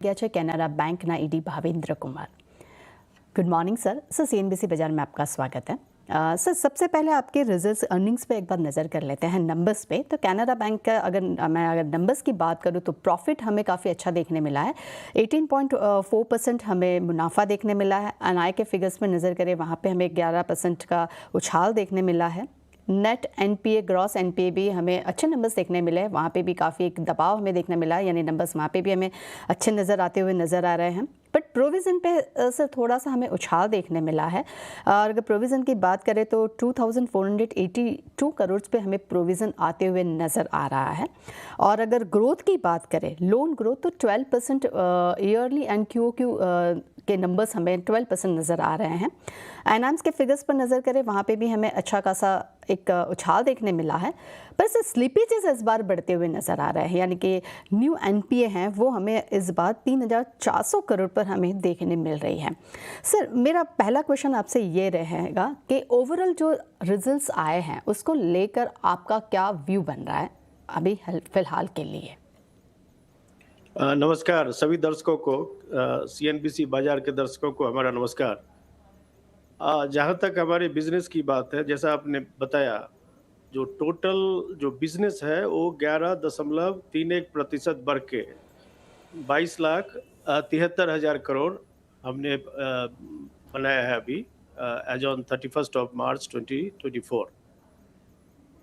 ગયા છે કેનરા બેંકના ED Bhavendra Kumar. Good morning sir. CNBC बाजार में आपका स्वागत है। सर सबसे पहले आपके रिजल्ट्स अर्निंग्स पे एक बार नज़र कर लेते हैं, नंबर्स पे। तो कैनरा बैंक का अगर नंबर्स की बात करूँ तो प्रॉफिट हमें काफ़ी अच्छा देखने मिला है, 18.4% हमें मुनाफा देखने मिला है। एनआई के फिगर्स में नज़र करें वहाँ पे हमें 11% का उछाल देखने मिला है। नेट एनपीए ग्रॉस एनपीए भी हमें अच्छे नंबर्स देखने मिले हैं, वहाँ पे भी काफ़ी एक दबाव हमें देखने मिला है, यानी नंबर्स वहाँ पे भी हमें अच्छे नज़र आते हुए नज़र आ रहे हैं। बट प्रोविज़न पे सर थोड़ा सा हमें उछाल देखने मिला है। और अगर प्रोविज़न की बात करें तो 2482 करोड़ पे हमें प्रोविज़न आते हुए नज़र आ रहा है। और अगर ग्रोथ की बात करें, लोन ग्रोथ तो 12% ईयरली एंड क्यू के नंबर्स हमें 12% नज़र आ रहे हैं। एनाम्स के फिगर्स पर नज़र करें वहाँ पे भी हमें अच्छा खासा एक उछाल देखने मिला है, पर सर स्लिपेजेस इस बार बढ़ते हुए नज़र आ रहे हैं, यानी कि न्यू एनपीए हैं वो हमें इस बार 3400 करोड़ पर हमें देखने मिल रही है। सर मेरा पहला क्वेश्चन आपसे ये रहेगा कि ओवरऑल जो रिजल्ट्स आए हैं उसको लेकर आपका क्या व्यू बन रहा है अभी फिलहाल के लिए? नमस्कार सभी दर्शकों को, सीएनबीसी बाजार के दर्शकों को हमारा नमस्कार। जहाँ तक हमारे बिजनेस की बात है, जैसा आपने बताया, जो टोटल जो बिजनेस है वो 11.31% बढ़ के 22,73,000 करोड़ हमने बनाया है अभी एज ऑन 31 मार्च 2024।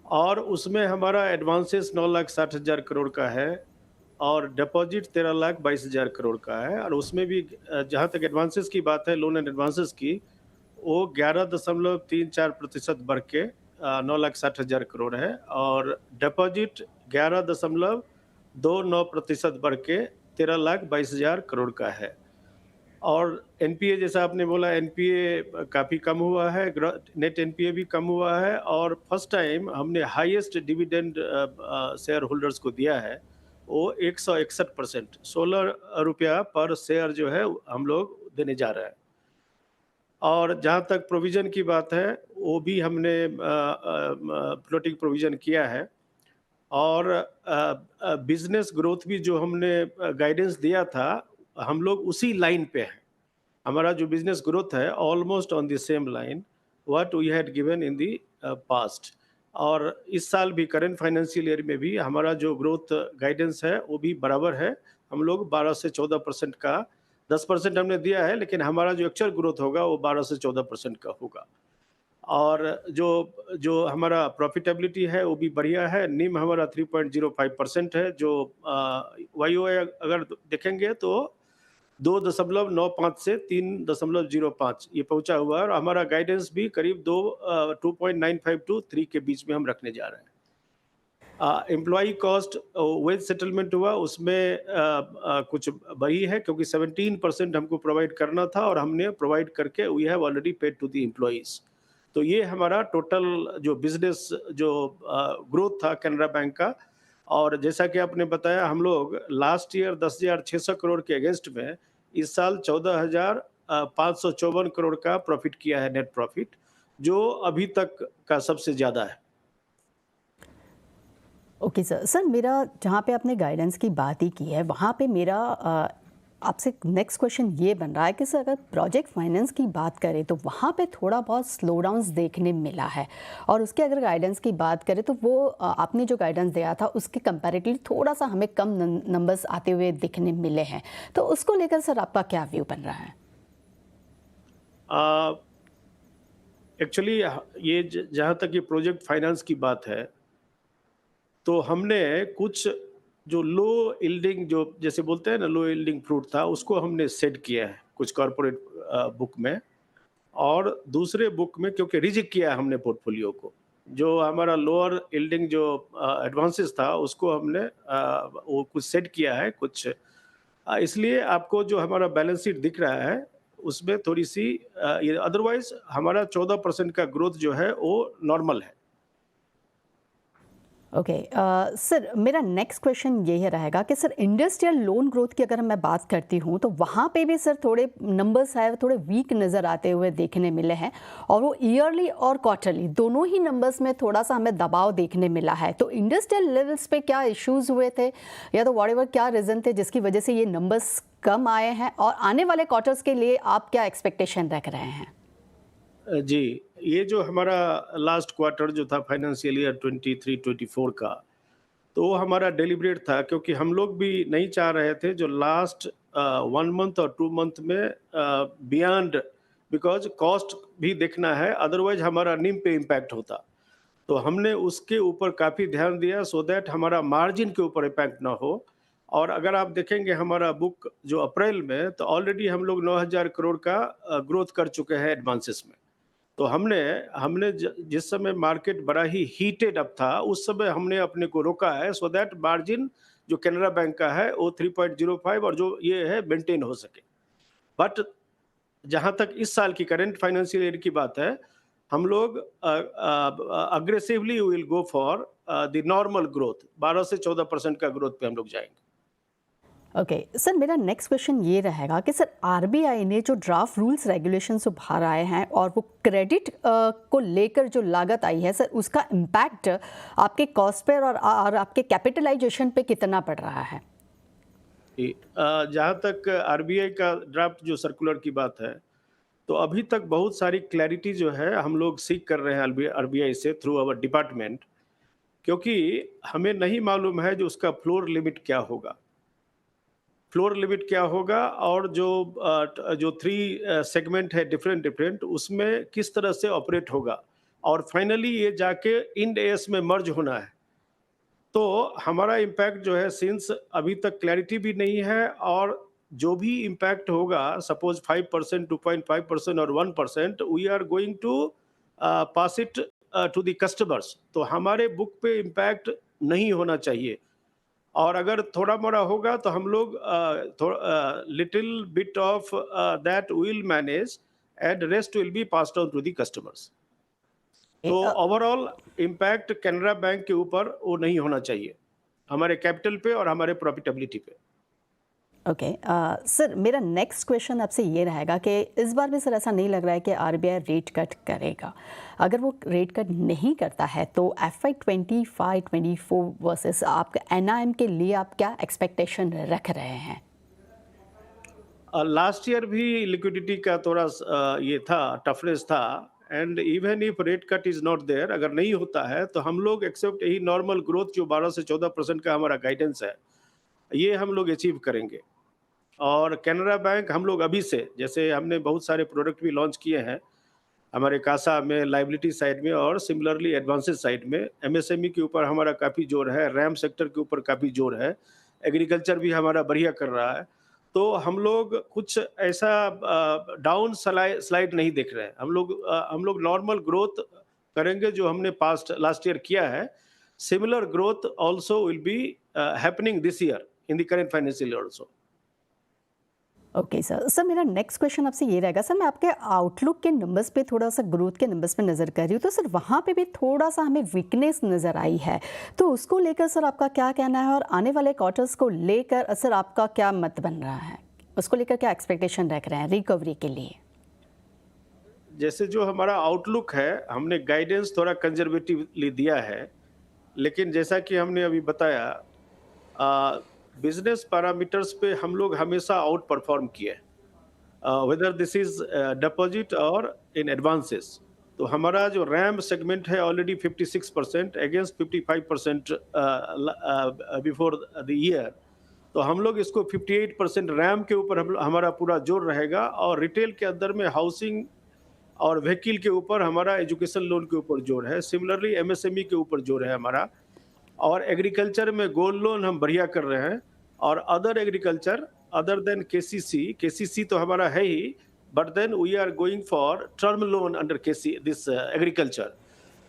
और उसमें हमारा एडवांसेस 9,60,000 करोड़ का है और डिपॉजिट 13,22,000 करोड़ का है। और उसमें भी जहाँ तक एडवांसेस की बात है, लोन एंड एडवांसेस की, वो 11.34% बढ़ के 9,60,000 करोड़ है। और डिपॉजिट 11.29% बढ़ के 13,22,000 करोड़ का है। और एनपीए जैसा आपने बोला, एनपीए काफ़ी कम हुआ है, नेट एनपीए भी कम हुआ है। और फर्स्ट टाइम हमने हाईएस्ट डिविडेंड शेयर होल्डर्स को दिया है, वो 161%, 16 रुपया पर शेयर जो है हम लोग देने जा रहे हैं। और जहाँ तक प्रोविज़न की बात है, वो भी हमने फ्लोटिंग प्रोविज़न किया है। और बिजनेस ग्रोथ भी जो हमने गाइडेंस दिया था, हम लोग उसी लाइन पे हैं। हमारा जो बिजनेस ग्रोथ है almost on the same line what we had given in the past. और इस साल भी करंट फाइनेंशियल ईयर में भी हमारा जो ग्रोथ गाइडेंस है वो भी बराबर है। हम लोग 12 से 14% का, 10% हमने दिया है, लेकिन हमारा जो एक्चुअल ग्रोथ होगा वो 12 से 14% का होगा। और जो जो हमारा प्रॉफिटेबिलिटी है वो भी बढ़िया है। निम हमारा 3.05% है, जो वाईओए अगर देखेंगे तो 2.95 से 3.05 ये पहुंचा हुआ है। और हमारा गाइडेंस भी करीब 2.95 टू 3 के बीच में हम रखने जा रहे हैं। एम्प्लॉई कॉस्ट वेज सेटलमेंट हुआ, उसमें कुछ बढ़ी है क्योंकि 17% हमको प्रोवाइड करना था और हमने प्रोवाइड करके we have already paid to the employees. तो ये हमारा टोटल जो बिजनेस जो ग्रोथ था कैनरा बैंक का। और जैसा कि आपने बताया, हम लोग लास्ट ईयर 10,600 करोड़ के अगेंस्ट में इस साल 14,554 करोड़ का प्रॉफिट किया है, नेट प्रॉफिट, जो अभी तक का सबसे ज़्यादा है। ओके सर मेरा जहाँ पे आपने गाइडेंस की बात ही की है वहाँ पे मेरा आपसे नेक्स्ट क्वेश्चन ये बन रहा है कि सर अगर प्रोजेक्ट फाइनेंस की बात करें तो वहाँ पे थोड़ा बहुत स्लो डाउन्स देखने मिला है, और उसके अगर गाइडेंस की बात करें तो वो आपने जो गाइडेंस दिया था उसके कंपैरेटिवली थोड़ा सा हमें कम नंबर्स आते हुए दिखने मिले हैं। तो उसको लेकर सर आपका क्या व्यू बन रहा है? एक्चुअली ये जहाँ तक ये प्रोजेक्ट फाइनेंस की बात है, तो हमने कुछ जो लो यील्डिंग, जो जैसे बोलते हैं ना लो यील्डिंग फ्रूट था, उसको हमने सेट किया है कुछ कॉर्पोरेट बुक में। और दूसरे बुक में क्योंकि रिजेक्ट किया है हमने पोर्टफोलियो को, जो हमारा लोअर यील्डिंग जो एडवांसेस था उसको हमने वो कुछ सेट किया है कुछ। इसलिए आपको जो हमारा बैलेंस शीट दिख रहा है उसमें थोड़ी सी ये, अदरवाइज हमारा 14% का ग्रोथ जो है वो नॉर्मल है। ओके सर मेरा नेक्स्ट क्वेश्चन ये रहेगा कि सर इंडस्ट्रियल लोन ग्रोथ की अगर मैं बात करती हूँ तो वहाँ पे भी सर थोड़े नंबर्स है थोड़े वीक नज़र आते हुए देखने मिले हैं, और वो ईयरली और क्वार्टरली दोनों ही नंबर्स में थोड़ा सा हमें दबाव देखने मिला है। तो इंडस्ट्रियल लेवल्स पे क्या इश्यूज़ हुए थे, या तो वॉट एवर क्या रीज़न थे जिसकी वजह से ये नंबर्स कम आए हैं और आने वाले क्वार्टर्स के लिए आप क्या एक्सपेक्टेशन रख रहे हैं? जी, ये जो हमारा लास्ट क्वार्टर जो था फाइनेंशियल ईयर 23-24 का, तो वो हमारा डेलिब्रेट था क्योंकि हम लोग भी नहीं चाह रहे थे जो लास्ट 1 मंथ और 2 मंथ में बियॉन्ड, बिकॉज़ कॉस्ट भी देखना है, अदरवाइज़ हमारा निम पे इम्पैक्ट होता। तो हमने उसके ऊपर काफ़ी ध्यान दिया सो दैट हमारा मार्जिन के ऊपर इम्पैक्ट ना हो। और अगर आप देखेंगे हमारा बुक जो अप्रैल में, तो ऑलरेडी हम लोग 9,000 करोड़ का ग्रोथ कर चुके हैं एडवांसेस में। तो हमने हमने जिस समय मार्केट बड़ा ही हीटेड अप था, उस समय हमने अपने को रोका है सो दैट मार्जिन जो कैनरा बैंक का है वो 3.05 और जो ये है मेंटेन हो सके। बट जहाँ तक इस साल की करंट फाइनेंशियल ईयर की बात है, हम लोग aggressively will go for the normal growth, 12 से 14% का ग्रोथ पे हम लोग जाएंगे। ओके सर, मेरा नेक्स्ट क्वेश्चन ये रहेगा कि सर आरबीआई ने जो ड्राफ्ट रूल्स रेगुलेशंस बाहर आए हैं और वो क्रेडिट को लेकर जो लागत आई है सर, उसका इम्पैक्ट आपके कॉस्ट पर और आपके कैपिटलाइजेशन पे कितना पड़ रहा है? जहाँ तक आरबीआई का ड्राफ्ट जो सर्कुलर की बात है, तो अभी तक बहुत सारी क्लैरिटी जो है हम लोग सीख कर रहे हैं आरबीआई से थ्रू आवर डिपार्टमेंट, क्योंकि हमें नहीं मालूम है जो उसका फ्लोर लिमिट क्या होगा। फ्लोर लिमिट क्या होगा और जो 3 सेगमेंट है डिफरेंट डिफरेंट, उसमें किस तरह से ऑपरेट होगा और फाइनली ये जाके इंड एस में मर्ज होना है। तो हमारा इम्पैक्ट जो है, सिंस अभी तक क्लैरिटी भी नहीं है, और जो भी इम्पैक्ट होगा, सपोज 5%, 2.5% और 1%, we are going to pass it to the customers. तो हमारे बुक पे इम्पैक्ट नहीं होना चाहिए, और अगर थोड़ा मोड़ा होगा तो हम लोग little bit of that will manage and rest will be passed on to the customers. तो ओवरऑल इम्पैक्ट कैनरा बैंक के ऊपर वो नहीं होना चाहिए, हमारे कैपिटल पे और हमारे प्रॉफिटेबिलिटी पे। ओके सर, मेरा नेक्स्ट क्वेश्चन आपसे ये रहेगा कि इस बार भी सर ऐसा नहीं लग रहा है कि आरबीआई रेट कट करेगा। अगर वो रेट कट नहीं करता है तो FY 25-24 वर्सेस आपका एनआईएम के लिए आप क्या एक्सपेक्टेशन रख रहे हैं? लास्ट ईयर भी लिक्विडिटी का थोड़ा ये था, टफनेस था, and even if rate cut is not there, अगर नहीं होता है तो हम लोग एक्सेप्ट यही नॉर्मल ग्रोथ जो 12 से 14% का हमारा गाइडेंस है, ये हम लोग अचीव करेंगे। और कैनरा बैंक हम लोग अभी से, जैसे हमने बहुत सारे प्रोडक्ट भी लॉन्च किए हैं हमारे कासा में, लाइबिलिटी साइड में, और सिमिलरली एडवांसेस साइड में। एमएसएमई के ऊपर हमारा काफ़ी जोर है, रैम सेक्टर के ऊपर काफ़ी जोर है, एग्रीकल्चर भी हमारा बढ़िया कर रहा है। तो हम लोग कुछ ऐसा डाउन स्लाइड नहीं देख रहे हैं। हम लोग नॉर्मल ग्रोथ करेंगे जो हमने पास्ट लास्ट ईयर किया है। Similar growth also will be happening this year in the current financial year also. Okay sir, मेरा नेक्स्ट क्वेश्चन आपसे ये रहेगा सर, मैं आपके आउटलुक के नंबर्स पे थोड़ा सा, ग्रोथ के नंबर्स पे नज़र कर रही हूँ, तो सर वहाँ पे भी थोड़ा सा हमें वीकनेस नज़र आई है, तो उसको लेकर सर आपका क्या कहना है और आने वाले क्वार्टर्स को लेकर सर आपका क्या मत बन रहा है, उसको लेकर क्या एक्सपेक्टेशन रख रहे हैं रिकवरी के लिए? जैसे जो हमारा आउटलुक है, हमने गाइडेंस थोड़ा कंजर्वेटिवली दिया है, लेकिन जैसा कि हमने अभी बताया, बिजनेस पैरामीटर्स पे हम लोग हमेशा आउट परफॉर्म किए, वेदर दिस इज डिपॉजिट और इन एडवांसेस। तो हमारा जो रैम सेगमेंट है already 56% against 55% before the year. तो हम लोग इसको 58% रैम के ऊपर हमारा पूरा जोर रहेगा, और रिटेल के अंदर में हाउसिंग और व्हीकल के ऊपर हमारा, एजुकेशन लोन के ऊपर जोर है, सिमिलरली एमएसएमई के ऊपर जोर है हमारा, और एग्रीकल्चर में गोल्ड लोन हम बढ़िया कर रहे हैं, और other agriculture other than KCC तो हमारा है ही, but then we are going for term loan under KC this agriculture,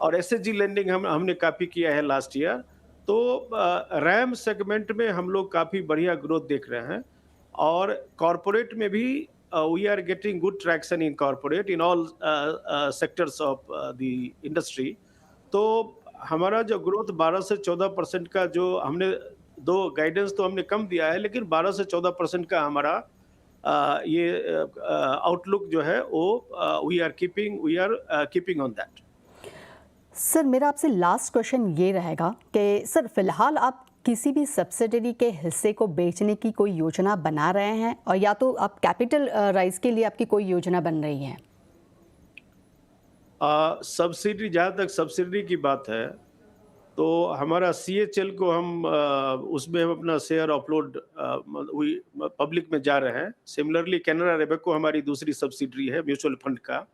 और एसएचजी लेंडिंग हमने काफ़ी किया है लास्ट ईयर। तो रैम सेगमेंट में हम लोग काफ़ी बढ़िया ग्रोथ देख रहे हैं, और कॉरपोरेट में भी we are getting good traction in corporate in all sectors of the industry. तो हमारा जो ग्रोथ 12 से 14% का जो हमने, दो गाइडेंस तो हमने कम दिया है, लेकिन 12 से 14% का हमारा ये आउटलुक जो है वो we are keeping on that. Sir मेरा आपसे लास्ट क्वेश्चन ये रहेगा कि सर फिलहाल आप किसी भी सब्सिडरी के हिस्से को बेचने की कोई योजना बना रहे हैं, और या तो आप कैपिटल राइज के लिए आपकी कोई योजना बन रही है? सब्सिडी, जहाँ तक सब्सिडी की बात है, तो हमारा CHL को हम उसमें हम अपना शेयर अपलोड हुई पब्लिक में जा रहे हैं। सिमिलरली कैनरा रेबेको हमारी दूसरी सब्सिडरी है म्यूचुअल फंड का,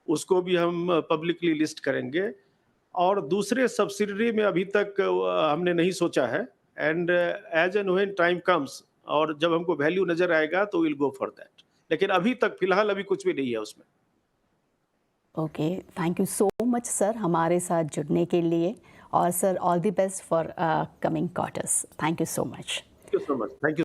उसको भी हम पब्लिकली लिस्ट करेंगे। और दूसरे सब्सिडरी में अभी तक हमने नहीं सोचा है, and as and when time comes और जब हमको वैल्यू नजर आएगा तो विल गो फॉर दैट। लेकिन अभी तक फिलहाल अभी कुछ भी नहीं है उसमें। Okay, thank you so much sir हमारे साथ जुड़ने के लिए, और sir all the best for coming quarters. Thank you so much. Thank you so much. Thank you.